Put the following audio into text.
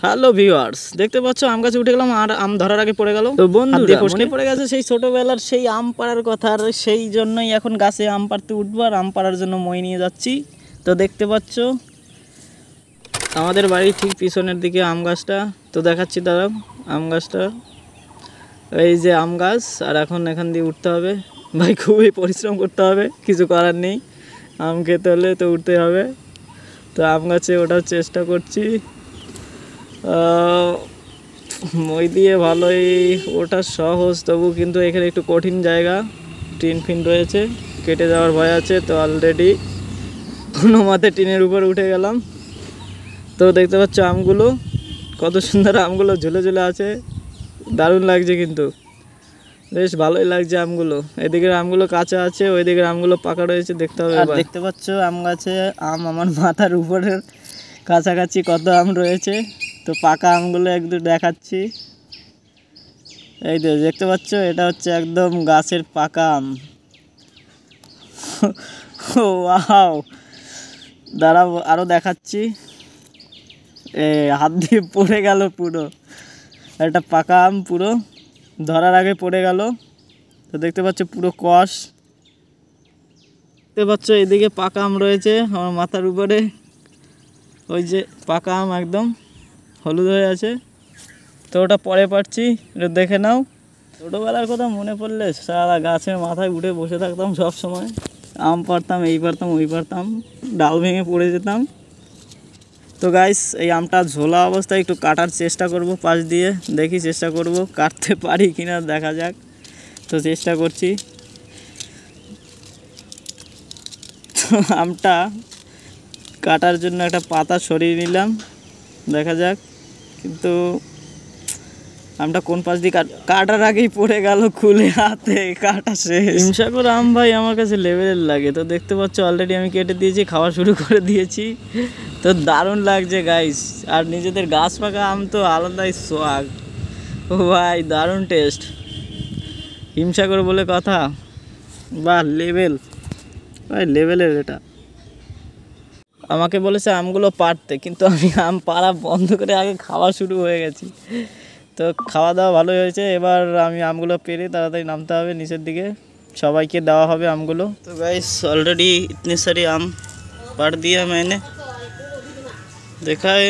Hello viewers, দেখতে পাচ্ছ আম গাছে উঠে গেলাম আর আম ধরার আগে পড়ে গেল। তো বন্ধুরা মনে পড়ে গেছে সেই ছোটবেলার সেই আম পাড়ার কথা, আর সেই জন্যই এখন গাছে আম পাড়তে উঠবো আর আম পাড়ার জন্য মই নিয়ে যাচ্ছি। তো দেখতে পাচ্ছ আমাদের বাড়ির ঠিক পিছনের দিকে আম গাছটা, তো দেখাচ্ছি দাঁড়াও। আম গাছটা এই যে আম গাছ, আর এখন এখান দিয়ে উঠতে হবে। ভাই খুবই পরিশ্রম করতে হবে, কিছু করার নেই, আম খেতে হলে তো উঠতে হবে। তো আম গাছে ওঠার চেষ্টা করছি। মই দিয়ে ভালোই ওটা সহজ, তবু কিন্তু এখানে একটু কঠিন জায়গা, টিন ফিন রয়েছে, কেটে যাওয়ার ভয় আছে। তো অলরেডি কোনো মতে টিনের উপর উঠে গেলাম। তো দেখতে পাচ্ছ আমগুলো কত সুন্দর, আমগুলো ঝুলে ঝুলে আছে, দারুণ লাগছে, কিন্তু বেশ ভালোই লাগছে আমগুলো। এদিকের আমগুলো কাঁচা আছে, ওই দিকের আমগুলো পাকা রয়েছে, দেখতে হবে। আর দেখতে পাচ্ছ আম গাছে আম আমার মাথার উপরের কাছাকাছি কত আম রয়েছে। তো পাকা আমগুলো একটু দেখাচ্ছি। এই তো দেখতে পাচ্ছ, এটা হচ্ছে একদম গাছের পাকা আম। ওয়াও, দাঁড়াও আরও দেখাচ্ছি। হাত দিয়ে পড়ে গেল পুরো, একটা পাকা আম পুরো ধরার আগে পড়ে গেল। তো দেখতে পাচ্ছ পুরো কষ। দেখতে পাচ্ছ এদিকে পাকা আম রয়েছে আমার মাথার উপরে, ওই যে পাকা আম একদম হলুদ হয়ে আছে। তো ওটা পরে পারছি, এটা দেখে নাও। ছোটোবেলার কথা মনে পড়লে সারা গাছের মাথায় উঠে বসে থাকতাম সব সময়, আম পারতাম, এই পারতাম ওই পারতাম, ডাল ভেঙে পড়ে যেতাম। তো গাইস, এই আমটা ঝোলা অবস্থায় একটু কাটার চেষ্টা করব পাশ দিয়ে, দেখি চেষ্টা করব কাটতে পারি কিনা, দেখা যাক। তো চেষ্টা করছি। আমটা কাটার জন্য একটা পাতা সরিয়ে নিলাম, দেখা যাক। কিন্তু আমটা কোন পাশ দিয়ে কাটার আগেই পড়ে গেল খুলে, হাতে কাটা শেষ। হিমসাগর আম ভাই আমার কাছে লেভেলের লাগে। তো দেখতে পাচ্ছ অলরেডি আমি কেটে দিয়েছি, খাওয়া শুরু করে দিয়েছি। তো দারুণ লাগছে গাইস, আর নিজেদের গাছ পাকা আম তো আলাদাই সোয়াগ। ও ভাই দারুণ টেস্ট, হিমসাগর বলে কথা। বাহ, লেভেল ভাই, লেভেলের এটা। আমাকে বলেছে আমগুলো পাড়তে, কিন্তু আমি আম পাড়া বন্ধ করে আগে খাওয়া শুরু হয়ে গেছি। তো খাওয়া দাওয়া ভালোই হয়েছে। এবার আমি আমগুলো পেরে তাড়াতাড়ি নামতে হবে নিচের দিকে, সবাইকে দেওয়া হবে আমগুলো। তো गाइस ऑलरेडी इतने सारे आम पाड़ दिया मैंने, देखा है।